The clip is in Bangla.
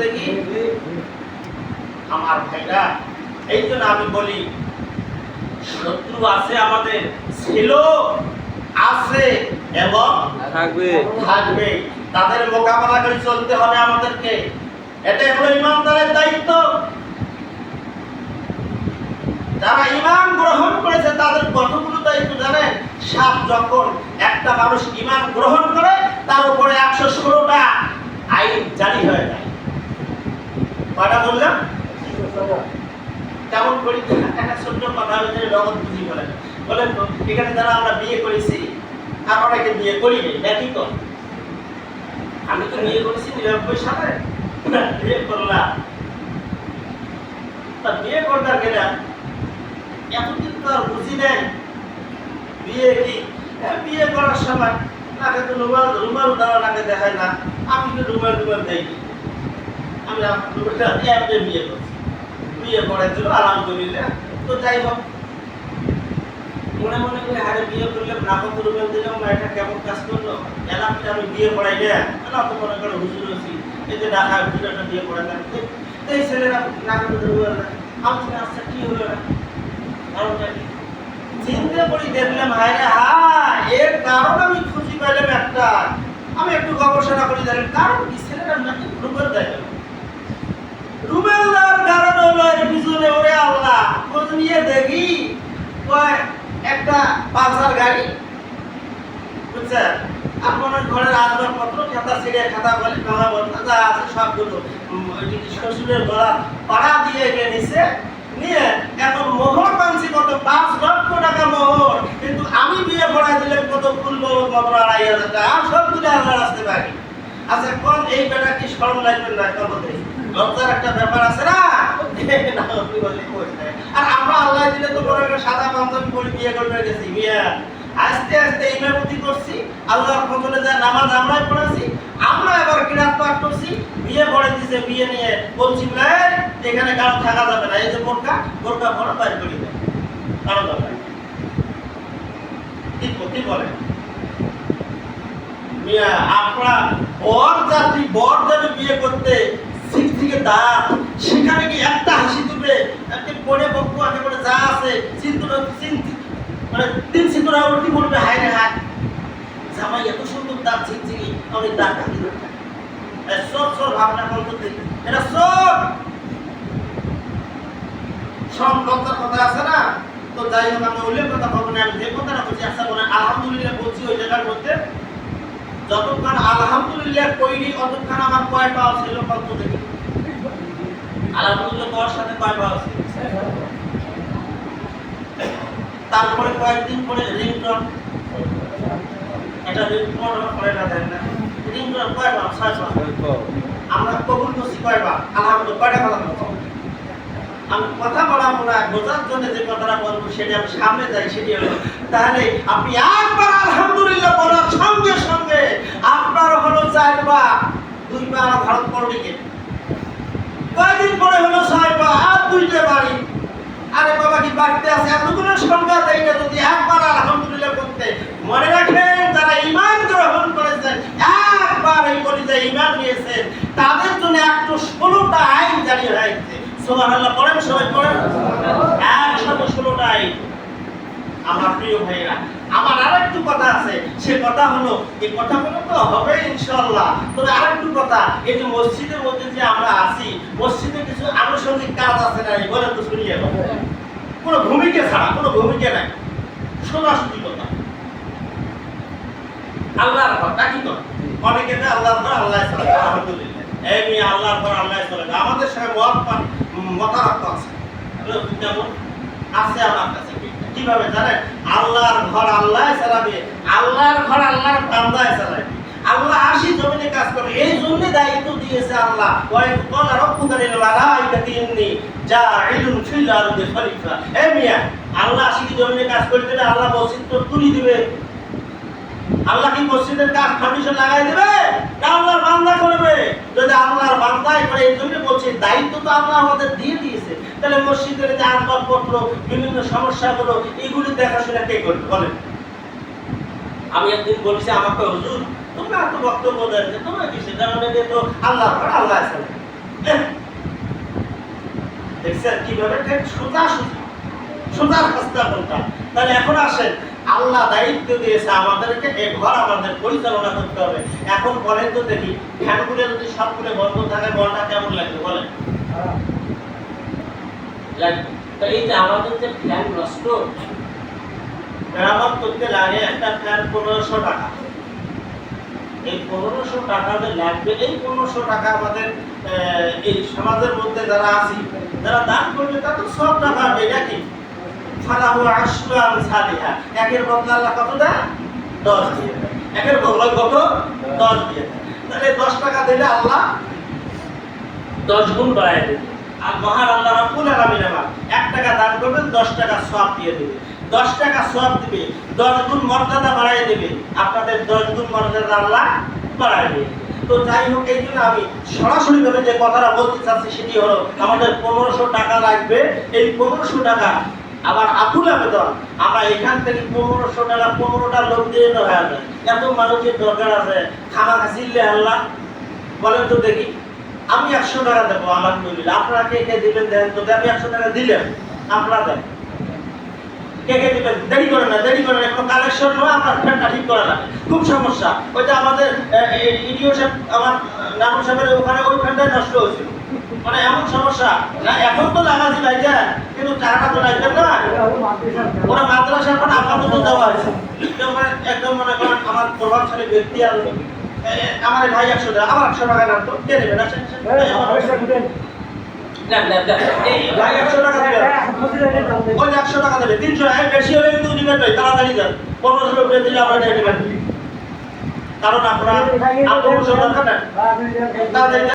দেখি আমার ভাইরা। এই জন্য আমি বলি শত্রু আছে, আমাদের ছিল, আছে এবং থাকবে। তাদের মোকাবেলা করে চলতে হবে আমাদেরকে। এটাই হলো ইমানদারের দায়িত্ব। যারা ঈমান গ্রহণ করেছে তাদের কতগুলো দায়িত্ব জানেন? সাপ যখন একটা মানুষ ঈমান গ্রহণ করে তার উপরে 116টা আইন জারি হয়ে যায়। কয়টা বললাম? কেমন করি? একটা ছোট্ট কথা হচ্ছে নগদ বুঝি বলেন তো। এখানে যারা আমরা বিয়ে করেছি আর অনেকে বিয়ে করিনি, নাকি তো? আমি তো বিয়ে করেছি 99 সালে, বিয়ে করলাম। তা বিয়ে করতে গেলে এতদিন তো আর বুঝি নাই বিয়ে কি। বিয়ে করার সময় নাকে তো রুমাল দ্বারা নাকে দেখায় না, আমি তো রুমাল দেই। আমি বিয়ে করছি, বিয়ে করেছিল আলহামদুলিল্লাহ। তো যাই হোক, মনে মনে করে হারে বিয়ে করলাম, নাকত রুমাল দিলাম না, এটা কেমন কাজ করলো। এলাকাতে আমি বিয়ে পড়াই না, তো মনে করে হুজুর হচ্ছি, এই যে ঢাকা হুজুরটা বিয়ে পড়াই না, এই ছেলেরা নাকত রুমাল না। আমি আচ্ছা কি হলো না, চিন্তা করি, দেখলাম এর কারণ আমি খুঁজে পাইলাম একটা। আমি একটু গবেষণা করি, দেখলাম কারণ কি ছেলেরা নাকি রুবেল দেয়। রুবেল দেওয়ার কারণ হলো এর পিছনে ওরে আল্লাহ খোঁজ নিয়ে দেখি একটা পালসার গাড়ি, বুঝছেন? আপনার ঘরের আসবাবপত্র, খাতা ছিঁড়ে, খাতা বলে খাতা বলে যা আছে সবগুলো শ্বশুরের গলা পাড়া দিয়ে নিছে নিয়ে এখন মোহর পাচ্ছি কত 5 লক্ষ টাকা মোহর। কিন্তু আমি বিয়ে পড়াই দিলে কত ফুল মোহর মাত্র 2,500 টাকা, আর সবগুলো আল্লাহ রাস্তে বাকি। আচ্ছা কোন এই বেটা কি শরম লাগবে না? কততে লজ্জার একটা ব্যাপার আছে না? আর আমরা আল্লাহ দিলে তো বড় একটা সাদা পাঞ্জাবি পরে বিয়ে করবে গেছি। বিয়ে আস্তে আস্তে ইমামতি করছি, আল্লাহর ফজলে যা নামাজ আমরাই পড়াছি, আমরা এবার কিরাত পাঠ করছি, বিয়ে পড়ে দিছে। বিয়ে নিয়ে বলছি এখানে কারো থাকা যাবে না, এই যে বোরকা পড়া বাইর করে দেয়, কারো দরকার কি বলে মিয়া? আপনারা বর যাবে বিয়ে করতে, সিট থেকে দাঁত, সেখানে কি একটা হাসি তুলবে, একটা পরে বক্ষ আগে পরে যা আছে মানে 3 সিঁদুরা উল্টি পড়বে, হায় রে হায় জামাই এত সুন্দর দাঁত ঝিকঝিকি, আমি দাঁত কাটি সর ভাবনা করতে, এটা সব লজ্জার কথা আছে না? তো যাই হোক, আমি উল্লেখ কথা বলবো না, আমি যে কথাটা বলছি আচ্ছা বলে আলহামদুলিল্লাহ বলছি। ওই জায়গার মধ্যে যতক্ষণ আলহামদুলিল্লাহ কইনি ততক্ষণ আমার কয় পাওয়া ছিল কত দেখি? আলহামদুলিল্লাহ করার সাথে কয় পাওয়া ছিল? তারপরে কয়েকদিন পরে রিংটন, এটা রিংটন করে না দেন না, রিংটন কয় পাওয়া? 6 পাওয়া। আমরা কবুল করছি কয় পাওয়া? আলহামদুলিল্লাহ কয়টা কথা বলছি? আমি কথা বলাবো না, বোঝার জন্য যে কথাটা বলবো সেটা আমি সামনে যাই, সেটি হলো তাহলে আপনি একবার আলহামদুলিল্লাহ বলার সঙ্গে সঙ্গে আপনার হলো 4 পা, 2 পা ভারত পড়বিকে, কয়েকদিন পরে হলো 6 পা আর 2টে বাড়ি। আরে বাবা কি বাড়িতে আছে এতগুলো সংখ্যা দেয় না? যদি একবার আলহামদুলিল্লাহ করতে মনে রাখেন, যারা ঈমান গ্রহণ করেছেন, একবার এই পরিচয় ঈমান নিয়েছেন, তাদের জন্য 116টা আইন জারি হয়েছে। সুবহানাল্লাহ পড়েন, সবাই পড়েন। 116টা আইন। আমার প্রিয় ভাইরা, আমার আরেকটু কথা আছে, সে কথা হলো, এই কথাগুলো তো হবে ইনশাআল্লাহ। তবে আরেকটু কথা, এই যে মসজিদের মধ্যে যে আমরা আছি, মসজিদে কিছু আনুষঙ্গিক কাজ আছে না? বলেন তো শুনিয়ে, কোনো ভূমিকা ছাড়া, কোনো ভূমিকা নাই, সোজাসুজি কথা। আল্লাহর ঘর নাকি তো অনেকে আল্লাহর ঘর আল্লাহ ছাড়া, আলহামদুলিল্লাহ এই মেয়ে আল্লাহর ঘর আল্লাহ ছাড়া। আমাদের সঙ্গে মতারক্ত আছে, যেমন আছে আমার কাছে। কিভাবে জানেন? আল্লাহর ঘর আল্লাহ চালাবে, আল্লাহর ঘর আল্লাহর বান্দায় চালাবে। আল্লাহ আসি জমিনে কাজ করে, এই জন্য দায়িত্ব দিয়েছে আল্লাহ। ওয়াইদ ক্বালা রাব্বুকা লিল মালাইকাতি ইন্নী জাইলুন ফিল আরদি খলিফা। এই মিয়া, আল্লাহ আসি কি জমিনে কাজ করতে না? আল্লাহ মসজিদ তো তুলি দিবে? আল্লাহ কি মসজিদের কাজ ফাউন্ডেশন লাগাই দেবে? না আল্লাহর বান্দা করবে? যদি আল্লাহর বান্দাই করে, এই জন্য বলছি দায়িত্ব তো আল্লাহ আমাদের দিয়ে দিয়েছে। তাহলে মসজিদের যে আসবাবপত্র, বিভিন্ন সমস্যাগুলো, এগুলি দেখাশোনা কে করবে বলেন? আমি একদিন বলছি আমাকে, হুজুর তোমরা এত বক্তব্য দেন, তোমরা কিসের কারণে? তো আল্লাহর ঘর আল্লাহ আছে, দেখছেন কিভাবে ঠিক সোজা সোজা রাস্তা কোনটা। তাহলে এখন আসেন, আল্লাহ দায়িত্ব দিয়েছে আমাদেরকে, এ ঘর আমাদের পরিচালনা করতে হবে। এখন বলেন তো দেখি, ফ্যানগুলো যদি সবগুলো বন্ধ থাকে ঘরটা কেমন লাগবে বলেন? লাগবে। তো এই যে আমাদের যে ফ্যান নষ্ট, মেরামত করতে লাগে একটা ফ্যান 1500 টাকা। এই 1500 টাকা যে লাগবে, এই 1500 টাকা আমাদের এই সমাজের মধ্যে যারা আছি, যারা দান করবে তাদের সব টাকা হবে নাকি ফালাহু আশরু আমসালিহা, একের বদলে আল্লাহ কত দেয়? 10 দিয়ে দেয়। একের বদলে কত? 10 দিয়ে দেয়। তাহলে 10 টাকা দিলে আল্লাহ 10 গুণ বাড়ায় দেবে। আর মহান আল্লাহ রাব্বুল আলামিন আমার 1 টাকা দান করবেন 10 টাকা সওয়াব দিয়ে দেবে। 10 টাকা সওয়াব দিবে, 10 গুণ মর্যাদা বাড়ায় দেবে। আপনাদের 10 গুণ মর্যাদা আল্লাহ বাড়ায় দেবে। তো যাই হোক, এই জন্য আমি সরাসরি ভাবে যে কথাটা বলতে চাচ্ছি সেটি হলো, আমাদের 1500 টাকা লাগবে। এই 1500 টাকা আবার আকুল আবেদন, আমরা এখান থেকে 1500 টাকা 15টা লোক দিয়ে হয়ে যায়। এত মানুষের দরকার আছে, খামাখা চিল্লে আল্লাহ বলেন তো দেখি। আমি 100 টাকা দেবো আলহামদুলিল্লাহ, আপনারা কে কে দিবেন দেন তো। আমি 100 টাকা দিলেন, আপনারা দেন, কে কে দিবেন? দেরি করেন না, দেরি করেন, এখন কালেকশন নয়, আপনার ফ্যানটা ঠিক করা লাগে, খুব সমস্যা। ওইটা আমাদের ইডিও সাহেব, আমার নানুর সাহেবের ওখানে ওই ফ্যানটাই নষ্ট হয়েছিল, মানে এমন সমস্যা না। এখন তো লাগাচ্ছি ভাইজা, কিন্তু টাকাটা তো লাগবে না। ওরা মাদ্রাসা এখন আপাতত দেওয়া হয়েছে, একদম মনে করেন আমার প্রভাবশালী ব্যক্তি আর আমার ভাই 100 টাকা, আমার 100 টাকা না তো কে নেবে না? এই ভাই 100 টাকা দেবে, ওই 100 টাকা দেবে, 300 বেশি হলে কিন্তু দিবেন ভাই, তাড়াতাড়ি দেন। 1500 লোক দিলে আমরা দিবেন, কারণ আপনারা 1500 টাকা নেন তাড়াতাড়ি।